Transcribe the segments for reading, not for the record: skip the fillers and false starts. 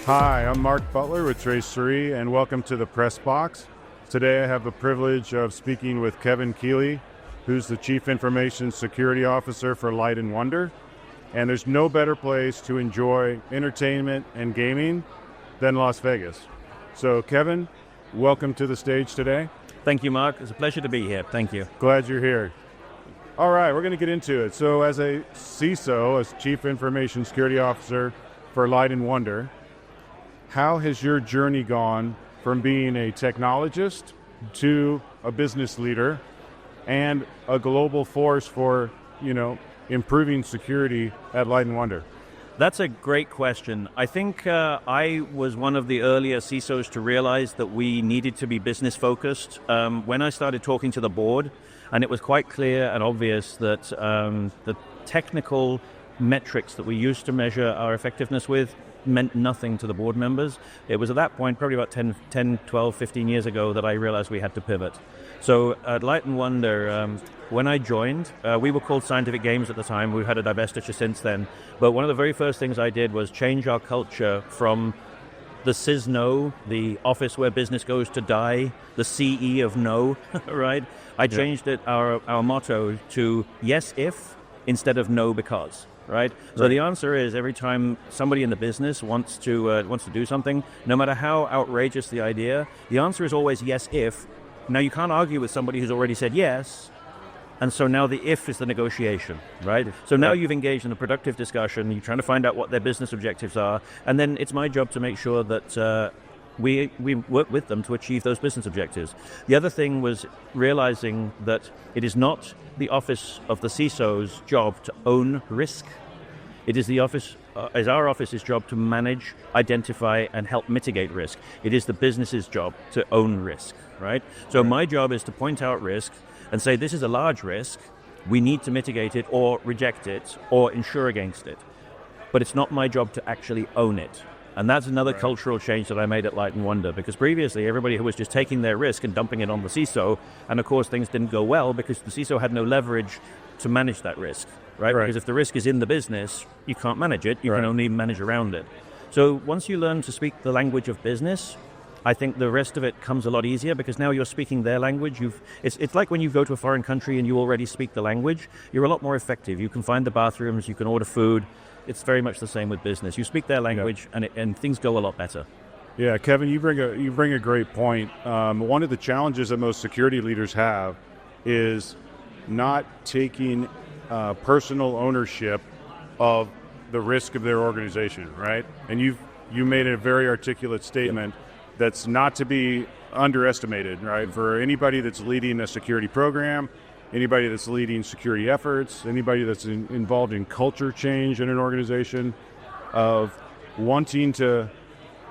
Hi, I'm Mark Butler with Trace3, and welcome to the PressBox. Today I have the privilege of speaking with Kevin Kealy, who's the Chief Information Security Officer for Light & Wonder. And there's no better place to enjoy entertainment and gaming than Las Vegas. So Kevin, welcome to the stage today. Thank you, Mark. It's a pleasure to be here. Thank you. Glad you're here. All right, we're going to get into it. So as a CISO, as Chief Information Security Officer for Light & Wonder, how has your journey gone from being a technologist to a business leader and a global force for, improving security at Light & Wonder? That's a great question. I think I was one of the earlier CISOs to realize that we needed to be business focused. When I started talking to the board, and it was quite clear and obvious that the technical metrics that we used to measure our effectiveness with meant nothing to the board members. It was at that point, probably about 10, 12, 15 years ago, that I realized we had to pivot. So at Light & Wonder, when I joined, we were called Scientific Games at the time. We've had a divestiture since then. But one of the very first things I did was change our culture from the CISO, the office where business goes to die, the CE of no, right? I changed our motto to yes if instead of no because. Right? So the answer is every time somebody in the business wants to do something, no matter how outrageous the idea, the answer is always yes if. Now you can't argue with somebody who's already said yes, and so now the if is the negotiation, right? So now you've engaged in a productive discussion, you're trying to find out what their business objectives are, and then it's my job to make sure that we work with them to achieve those business objectives. The other thing was realizing that it is not the office of the CISO's job to own risk. It is our office's job to manage, identify, and help mitigate risk. It is the business's job to own risk, right? So my job is to point out risk and say, this is a large risk, we need to mitigate it or reject it or insure against it. But it's not my job to actually own it. And that's another cultural change that I made at Light & Wonder, because previously everybody was just taking their risk and dumping it on the CISO, and of course things didn't go well because the CISO had no leverage to manage that risk, right? Because if the risk is in the business, you can't manage it, you can only manage around it. So once you learn to speak the language of business, I think the rest of it comes a lot easier because now you're speaking their language. It's like when you go to a foreign country and you already speak the language, you're a lot more effective. You can find the bathrooms, you can order food. It's very much the same with business. You speak their language, and things go a lot better. Yeah, Kevin, you bring a great point. One of the challenges that most security leaders have is not taking personal ownership of the risk of their organization, right? And you made a very articulate statement that's not to be underestimated, right? For anybody that's leading a security program, anybody that's leading security efforts, anybody that's involved in culture change in an organization, of wanting to,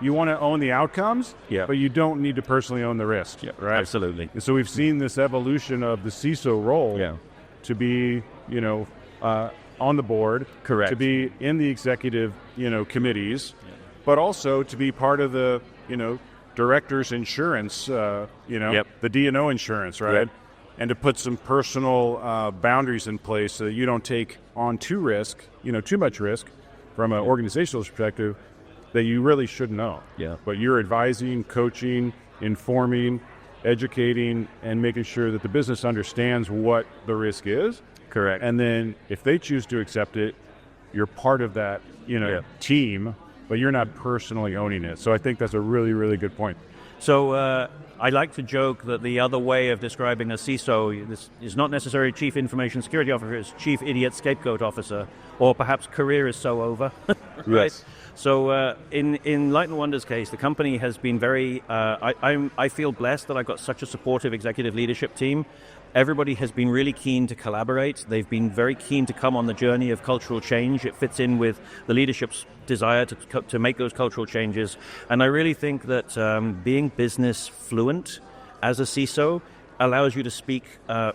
you want to own the outcomes, but you don't need to personally own the risk, right? Absolutely. And so we've seen this evolution of the CISO role to be, on the board, to be in the executive, committees, but also to be part of the, director's insurance, the D&O insurance, right? And to put some personal boundaries in place so that you don't take on too much risk from an organizational perspective that you really shouldn't own. But you're advising, coaching, informing, educating, and making sure that the business understands what the risk is. Correct. And then if they choose to accept it, you're part of that, team, but you're not personally owning it. So I think that's a really, really good point. So I like to joke that the other way of describing a CISO this is not necessarily Chief Information Security Officer, it's Chief Idiot Scapegoat Officer, or perhaps career is so over. Right? Yes. So in Light & Wonder's case, the company has been very, I feel blessed that I've got such a supportive executive leadership team. Everybody has been really keen to collaborate. They've been very keen to come on the journey of cultural change. It fits in with the leadership's desire to make those cultural changes. And I really think that being business fluent as a CISO allows you to speak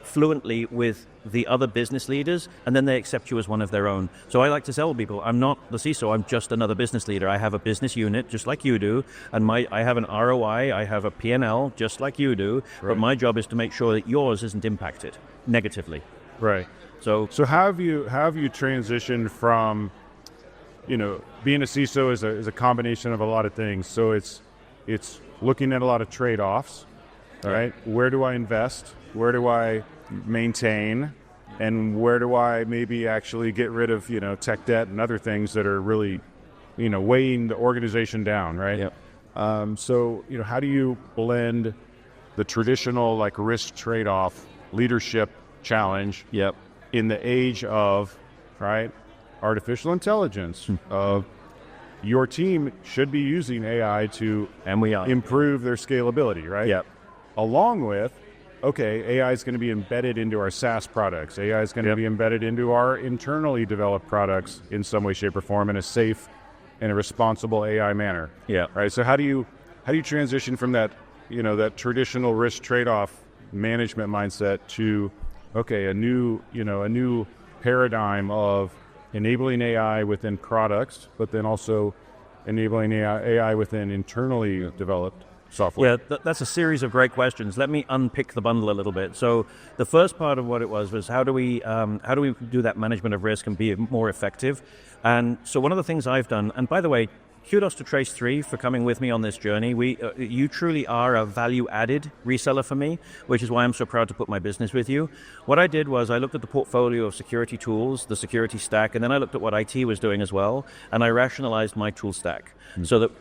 fluently with the other business leaders, and then they accept you as one of their own. So I like to tell people, I'm not the CISO, I'm just another business leader. I have a business unit, just like you do, and I have an ROI, I have a P&L, just like you do, but my job is to make sure that yours isn't impacted negatively. Right. So how have you transitioned from being a CISO is a combination of a lot of things. So it's looking at a lot of trade-offs, all right? Where do I invest? Where do I maintain? And where do I maybe actually get rid of, tech debt and other things that are really, weighing the organization down, right? Yep. So, how do you blend the traditional risk trade-off leadership challenge in the age of, right, artificial intelligence, of your team should be using AI to improve their scalability, right? Yep. Along with, AI is going to be embedded into our SaaS products. AI is going to be embedded into our internally developed products in some way, shape, or form in a safe and a responsible AI manner. Yeah. Right. So how do you transition from that, that traditional risk trade-off management mindset to, a new paradigm of enabling AI within products, but then also enabling AI within internally developed software? Yeah, that's a series of great questions. Let me unpick the bundle a little bit. So the first part of what it was how do we do that management of risk and be more effective? And so one of the things I've done, and by the way, kudos to Trace3 for coming with me on this journey. You truly are a value-added reseller for me, which is why I'm so proud to put my business with you. What I did was I looked at the portfolio of security tools, the security stack, and then I looked at what IT was doing as well, and I rationalized my tool stack so that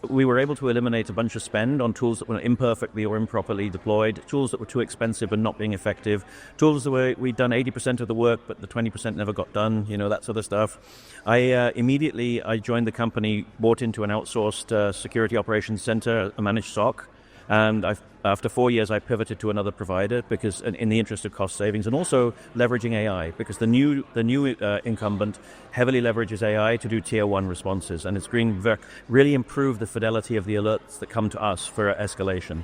we were able to eliminate a bunch of spend on tools that were imperfectly or improperly deployed, tools that were too expensive and not being effective, tools that we'd done 80% of the work, but the 20% never got done, that sort of stuff. Immediately I joined the company, bought into an outsourced security operations center, a managed SOC, and after 4 years I pivoted to another provider because in the interest of cost savings and also leveraging AI, because the new incumbent heavily leverages AI to do tier 1 responses, and it's really improved the fidelity of the alerts that come to us for escalation.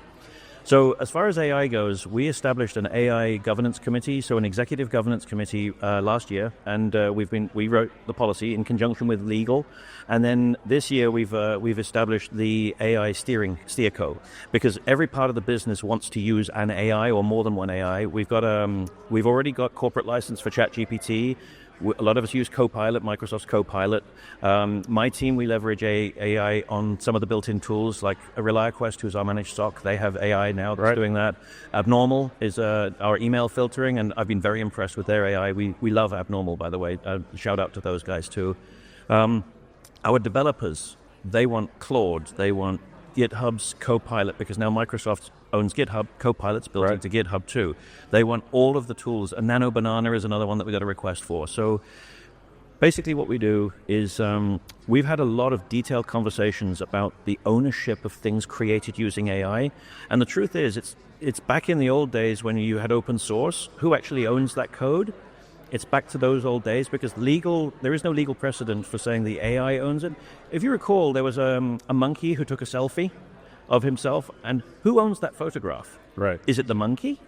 So as far as AI goes, we established an AI governance committee, so an executive governance committee last year, and we wrote the policy in conjunction with legal, and then this year we've established the AI steerco, because every part of the business wants to use an AI or more than one AI. We've already got corporate license for ChatGPT. A lot of us use Copilot, Microsoft's Copilot. My team, we leverage AI on some of the built-in tools like ReliaQuest, who's our managed SOC. They have AI now that's doing that. Abnormal is our email filtering, and I've been very impressed with their AI. We love Abnormal, by the way. Shout out to those guys too. Our developers, they want Claude. They want GitHub's Copilot, because now Microsoft owns GitHub. Copilot's built into GitHub too. They want all of the tools. A Nano Banana is another one that we got a request for. So basically what we do is we've had a lot of detailed conversations about the ownership of things created using AI. And the truth is, it's back in the old days when you had open source. Who actually owns that code? It's back to those old days because there is no legal precedent for saying the AI owns it. If you recall, there was a monkey who took a selfie of himself, and who owns that photograph? Right. Is it the monkey?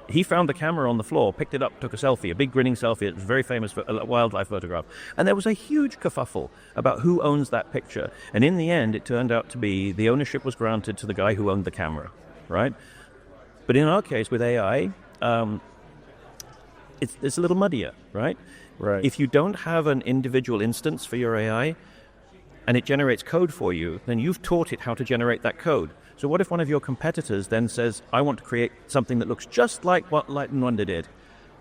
He found the camera on the floor, picked it up, took a selfie, a big grinning selfie. It was very famous for a wildlife photograph. And there was a huge kerfuffle about who owns that picture. And in the end, it turned out to be the ownership was granted to the guy who owned the camera, right? But in our case, with AI, it's a little muddier, right? Right. If you don't have an individual instance for your AI and it generates code for you, then you've taught it how to generate that code. So what if one of your competitors then says, I want to create something that looks just like what Light & Wonder did?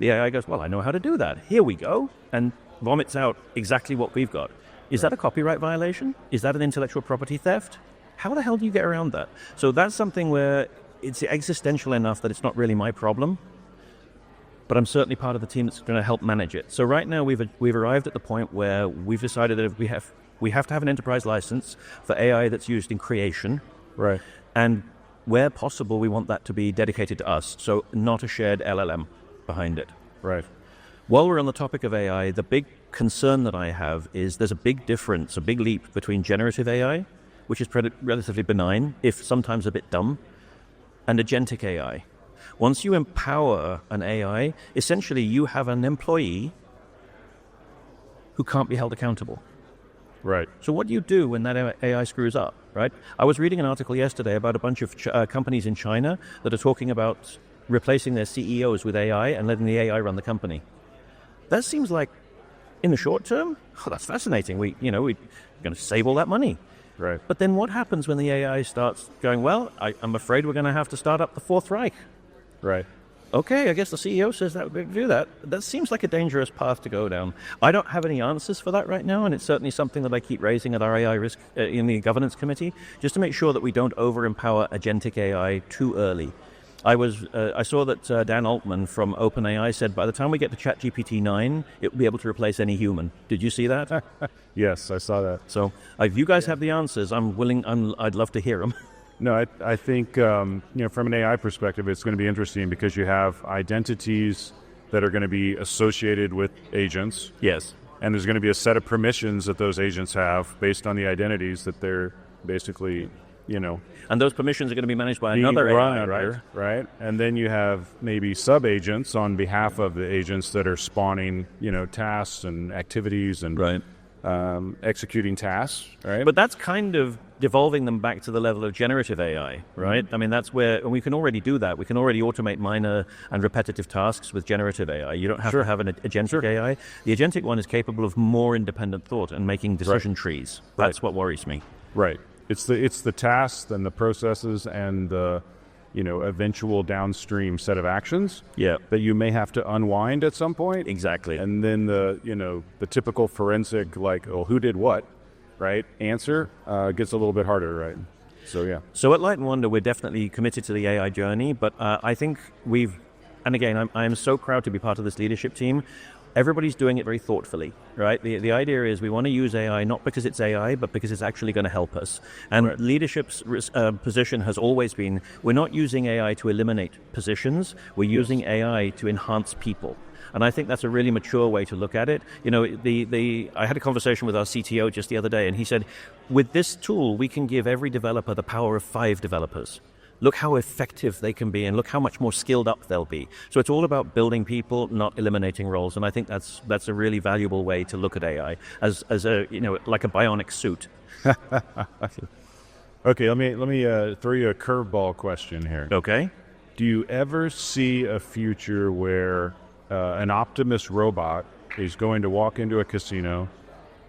The AI goes, well, I know how to do that. Here we go. And vomits out exactly what we've got. Is that a copyright violation? Is that an intellectual property theft? How the hell do you get around that? So that's something where it's existential enough that it's not really my problem, but I'm certainly part of the team that's going to help manage it. So right now we've arrived at the point where we've decided that we have to have an enterprise license for AI that's used in creation. Right. And where possible, we want that to be dedicated to us, so not a shared LLM behind it. Right. While we're on the topic of AI, the big concern that I have is there's a big difference, a big leap between generative AI, which is relatively benign, if sometimes a bit dumb, and agentic AI. Once you empower an AI, essentially you have an employee who can't be held accountable. Right. So what do you do when that AI screws up, right? I was reading an article yesterday about a bunch of companies in China that are talking about replacing their CEOs with AI and letting the AI run the company. That seems like in the short term, that's fascinating. We're going to save all that money. Right. But then what happens when the AI starts going, well, I'm afraid we're going to have to start up the Fourth Reich. Right. Okay, I guess the CEO says that we're going to do that. That seems like a dangerous path to go down. I don't have any answers for that right now, and it's certainly something that I keep raising at our AI risk in the governance committee, just to make sure that we don't over-empower agentic AI too early. I saw that Dan Altman from OpenAI said by the time we get to ChatGPT 9, it will be able to replace any human. Did you see that? Yes, I saw that. So if you guys have the answers, I'd love to hear them. No, I think from an AI perspective, it's going to be interesting because you have identities that are going to be associated with agents. Yes. And there's going to be a set of permissions that those agents have based on the identities that they're basically, And those permissions are going to be managed by another AI, right? Right. And then you have maybe sub-agents on behalf of the agents that are spawning, tasks and activities and right. Executing tasks, right? But that's kind of devolving them back to the level of generative AI, right? Mm-hmm. I mean, that's where, and we can already do that. We can already automate minor and repetitive tasks with generative AI. You don't have to have an agentic AI. The agentic one is capable of more independent thought and making decision trees. That's what worries me. Right. It's the tasks and the processes and the eventual downstream set of actions that you may have to unwind at some point. Exactly. And then the typical forensic, like, oh, who did what, right? Answer gets a little bit harder, right? So, yeah. So at Light & Wonder, we're definitely committed to the AI journey, but I think and again, I am so proud to be part of this leadership team. Everybody's doing it very thoughtfully, right? The idea is we want to use AI not because it's AI, but because it's actually going to help us. And leadership's position has always been, we're not using AI to eliminate positions, we're using AI to enhance people. And I think that's a really mature way to look at it. I had a conversation with our CTO just the other day, and he said, with this tool, we can give every developer the power of 5 developers. Look how effective they can be and look how much more skilled up they'll be. So it's all about building people, not eliminating roles. And I think that's a really valuable way to look at AI as a, like a bionic suit. Okay, let me throw you a curveball question here. Okay. Do you ever see a future where an Optimus robot is going to walk into a casino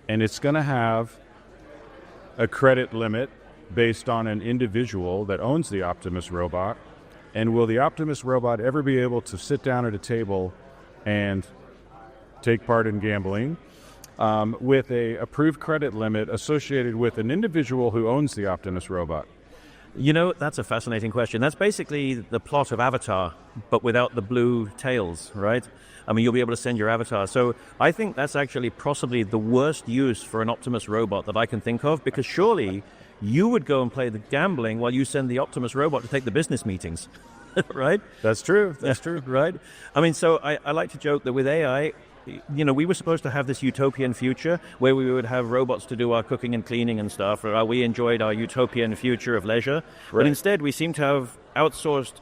and it's going to have a credit limit based on an individual that owns the Optimus robot? And will the Optimus robot ever be able to sit down at a table and take part in gambling with a approved credit limit associated with an individual who owns the Optimus robot? That's a fascinating question. That's basically the plot of Avatar, but without the blue tails, right? I mean, you'll be able to send your avatar. So I think that's actually possibly the worst use for an Optimus robot that I can think of, because surely you would go and play the gambling while you send the Optimus robot to take the business meetings, right? That's true. That's true. Right? I mean, so I like to joke that with AI, we were supposed to have this utopian future where we would have robots to do our cooking and cleaning and stuff. We enjoyed our utopian future of leisure. Right. But instead, we seem to have outsourced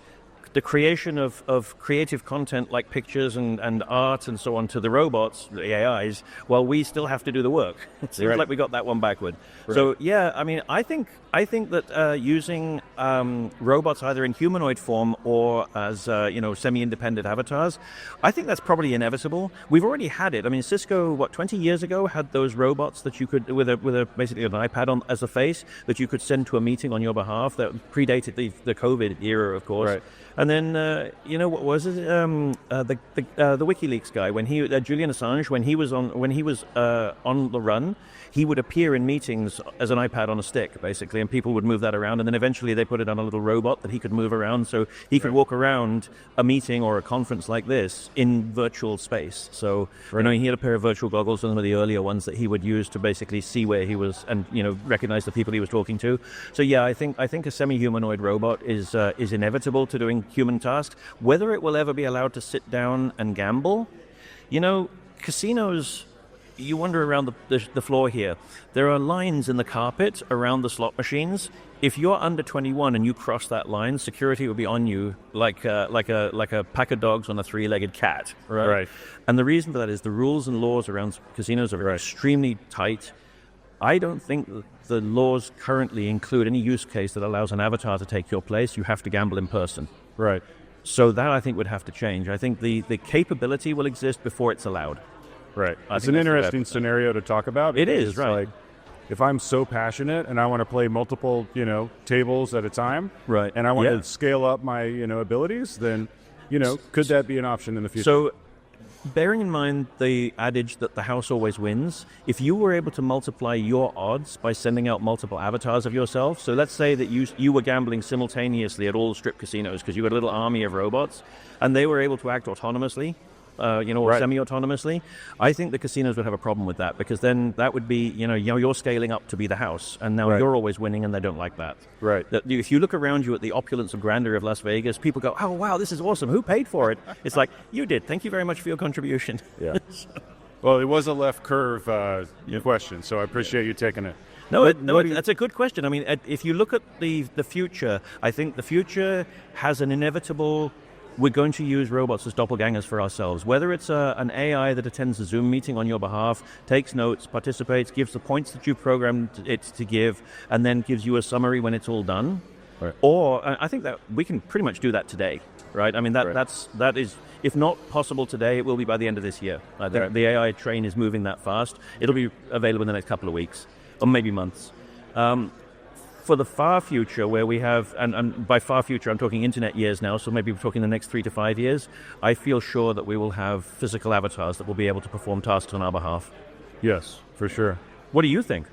the creation of creative content like pictures and art and so on to the robots, the AIs, while we still have to do the work. It seems like we got that one backward. Right. So, yeah, I mean, I think that using robots either in humanoid form or as, semi-independent avatars, I think that's probably inevitable. We've already had it. I mean, Cisco, 20 years ago, had those robots that you could, with basically an iPad on as a face, that you could send to a meeting on your behalf that predated the COVID era, of course. Right. And then, what was it? The WikiLeaks guy, when Julian Assange, when he was on the run, he would appear in meetings as an iPad on a stick, basically, and people would move that around. And then eventually they put it on a little robot that he could move around, so he could walk around a meeting or a conference like this in virtual space. So, he had a pair of virtual goggles, one of the earlier ones that he would use to basically see where he was and recognize the people he was talking to. So, yeah, I think a semi-humanoid robot is inevitable to doing human tasks. Whether it will ever be allowed to sit down and gamble, casinos, you wander around the floor here. There are lines in the carpet around the slot machines. If you're under 21 and you cross that line, security will be on you like a pack of dogs on a 3-legged cat. Right. And the reason for that is the rules and laws around casinos are extremely tight. I don't think the laws currently include any use case that allows an avatar to take your place. You have to gamble in person. Right. So that, I think, would have to change. I think the capability will exist before it's allowed. Right. It's an interesting scenario to talk about. It is, right. Like, if I'm so passionate and I want to play multiple, tables at a time, right, and I want to scale up my, abilities, then, could that be an option in the future? So, bearing in mind the adage that the house always wins, if you were able to multiply your odds by sending out multiple avatars of yourself, so let's say that you were gambling simultaneously at all the strip casinos because you had a little army of robots, and they were able to act autonomously, or semi-autonomously, I think the casinos would have a problem with that, because then that would be, you're scaling up to be the house, and now you're always winning, and they don't like that. Right. If you look around you at the opulence and grandeur of Las Vegas, people go, oh, wow, this is awesome. Who paid for it? It's like, you did. Thank you very much for your contribution. Yeah. Well, it was a left curve question, so I appreciate you taking it. That's a good question. I mean, if you look at the future, I think the future has an inevitable... We're going to use robots as doppelgangers for ourselves. Whether it's an AI that attends a Zoom meeting on your behalf, takes notes, participates, gives the points that you programmed it to give, and then gives you a summary when it's all done. Right. Or I think that we can pretty much do that today, right? I mean, that is, if not possible today, it will be by the end of this year. The AI train is moving that fast. It'll be available in the next couple of weeks, or maybe months. For the far future, where we have, and by far future, I'm talking internet years now, so maybe we're talking the next 3 to 5 years, I feel sure that we will have physical avatars that will be able to perform tasks on our behalf. Yes, for sure. What do you think?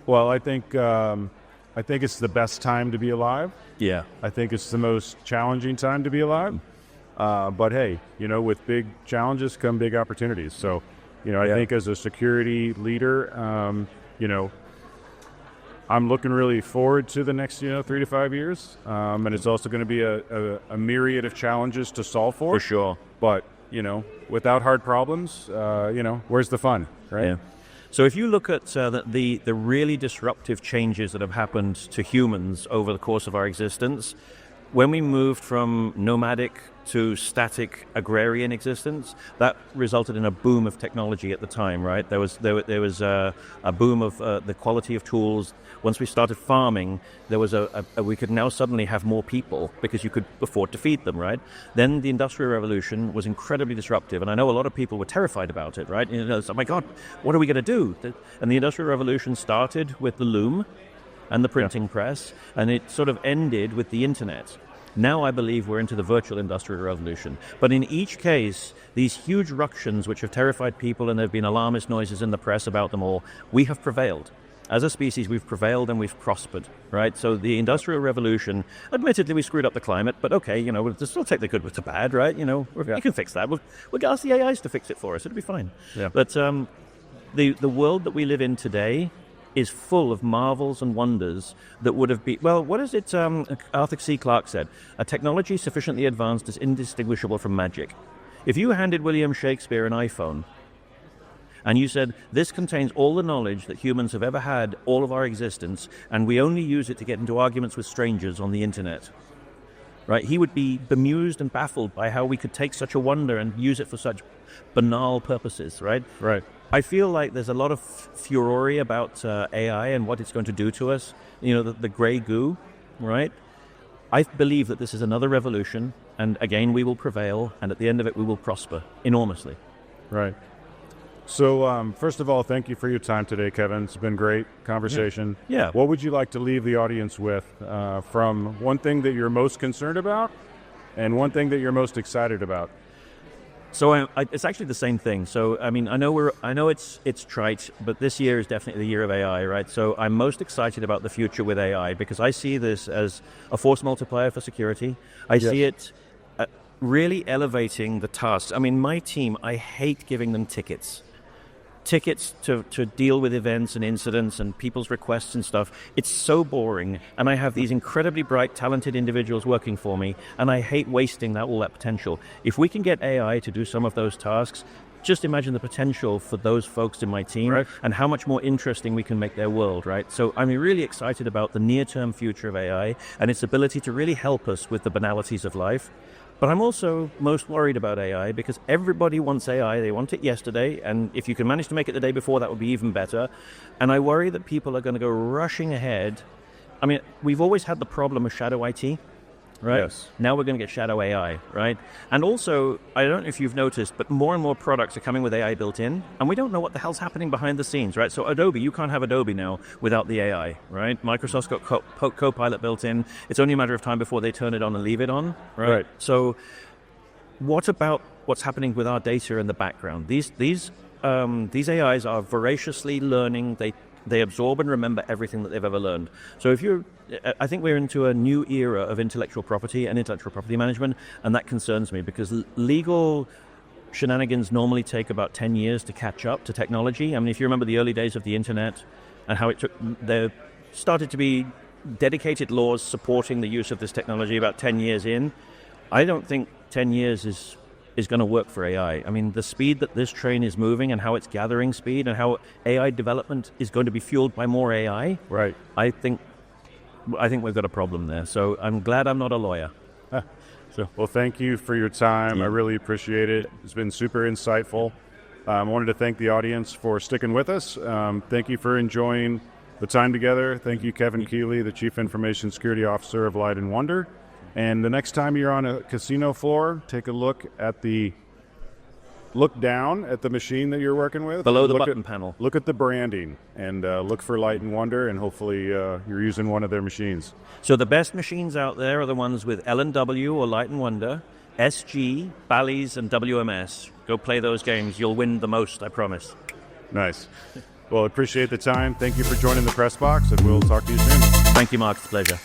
Well, I think it's the best time to be alive. Yeah. I think it's the most challenging time to be alive. But hey, with big challenges come big opportunities. So, I think as a security leader, I'm looking really forward to the next, 3 to 5 years, and it's also going to be a myriad of challenges to solve for. For sure. But, without hard problems, where's the fun, right? Yeah. So if you look at the really disruptive changes that have happened to humans over the course of our existence, when we moved from nomadic to static agrarian existence, that resulted in a boom of technology at the time, right? There was a boom of the quality of tools. Once we started farming, there was we could now suddenly have more people because you could afford to feed them, right? Then the Industrial Revolution was incredibly disruptive, and I know a lot of people were terrified about it, right? It's, oh my God, what are we going to do? And the Industrial Revolution started with the loom and the printing press, and it sort of ended with the internet. Now I believe we're into the virtual industrial revolution. But in each case, these huge ructions which have terrified people, and there have been alarmist noises in the press about them all, we have prevailed. As a species, we've prevailed and we've prospered, right? So the Industrial Revolution, admittedly, we screwed up the climate, but okay, we'll still take the good with the bad, right? We can fix that. We'll ask the AIs to fix it for us. It'll be fine. Yeah. But the world that we live in today is full of marvels and wonders that would have been... Well, what is it Arthur C. Clarke said? A technology sufficiently advanced is indistinguishable from magic. If you handed William Shakespeare an iPhone, and you said, this contains all the knowledge that humans have ever had, all of our existence, and we only use it to get into arguments with strangers on the internet, right? He would be bemused and baffled by how we could take such a wonder and use it for such banal purposes, right? Right. I feel like there's a lot of furore about AI and what it's going to do to us, the gray goo, right? I believe that this is another revolution, and again, we will prevail, and at the end of it, we will prosper enormously. Right. So, first of all, thank you for your time today, Kevin. It's been great conversation. Yeah. What would you like to leave the audience with from one thing that you're most concerned about and one thing that you're most excited about? So it's actually the same thing. So I mean, I know it's trite, but this year is definitely the year of AI, right? So I'm most excited about the future with AI because I see this as a force multiplier for security. I see it really elevating the tasks. I mean, my team, I hate giving them tickets to deal with events and incidents and people's requests and stuff. It's so boring, and I have these incredibly bright, talented individuals working for me, and I hate wasting all that potential. If we can get AI to do some of those tasks, just imagine the potential for those folks in my team, right, and how much more interesting we can make their world, right? So I'm really excited about the near-term future of AI and its ability to really help us with the banalities of life. But I'm also most worried about AI because everybody wants AI. They want it yesterday. And if you can manage to make it the day before, that would be even better. And I worry that people are going to go rushing ahead. I mean, we've always had the problem of shadow IT. right? Yes. Now we're going to get shadow AI, right? And also, I don't know if you've noticed, but more and more products are coming with AI built in, and we don't know what the hell's happening behind the scenes, right? So Adobe, you can't have Adobe now without the AI, right? Microsoft's got Copilot built in. It's only a matter of time before they turn it on and leave it on, right? So what about what's happening with our data in the background? These AIs are voraciously learning. They absorb and remember everything that they've ever learned. So I think we're into a new era of intellectual property and intellectual property management, and that concerns me because legal shenanigans normally take about 10 years to catch up to technology. I mean, if you remember the early days of the internet and how there started to be dedicated laws supporting the use of this technology about 10 years in. I don't think 10 years is going to work for AI. I mean, the speed that this train is moving and how it's gathering speed and how AI development is going to be fueled by more AI. Right. I think we've got a problem there. So I'm glad I'm not a lawyer. Well, thank you for your time. I really appreciate it. It's been super insightful. I wanted to thank the audience for sticking with us. Thank you for enjoying the time together. Thank you, Kevin Kealy, the Chief Information Security Officer of Light & Wonder. And the next time you're on a casino floor, take a look down at the machine that you're working with. Below the button panel. Look at the branding and look for Light & Wonder, and hopefully you're using one of their machines. So the best machines out there are the ones with L&W or Light & Wonder, SG, Bally's, and WMS. Go play those games. You'll win the most, I promise. Nice. Well, appreciate the time. Thank you for joining the PressBox, and we'll talk to you soon. Thank you, Mark. It's a pleasure.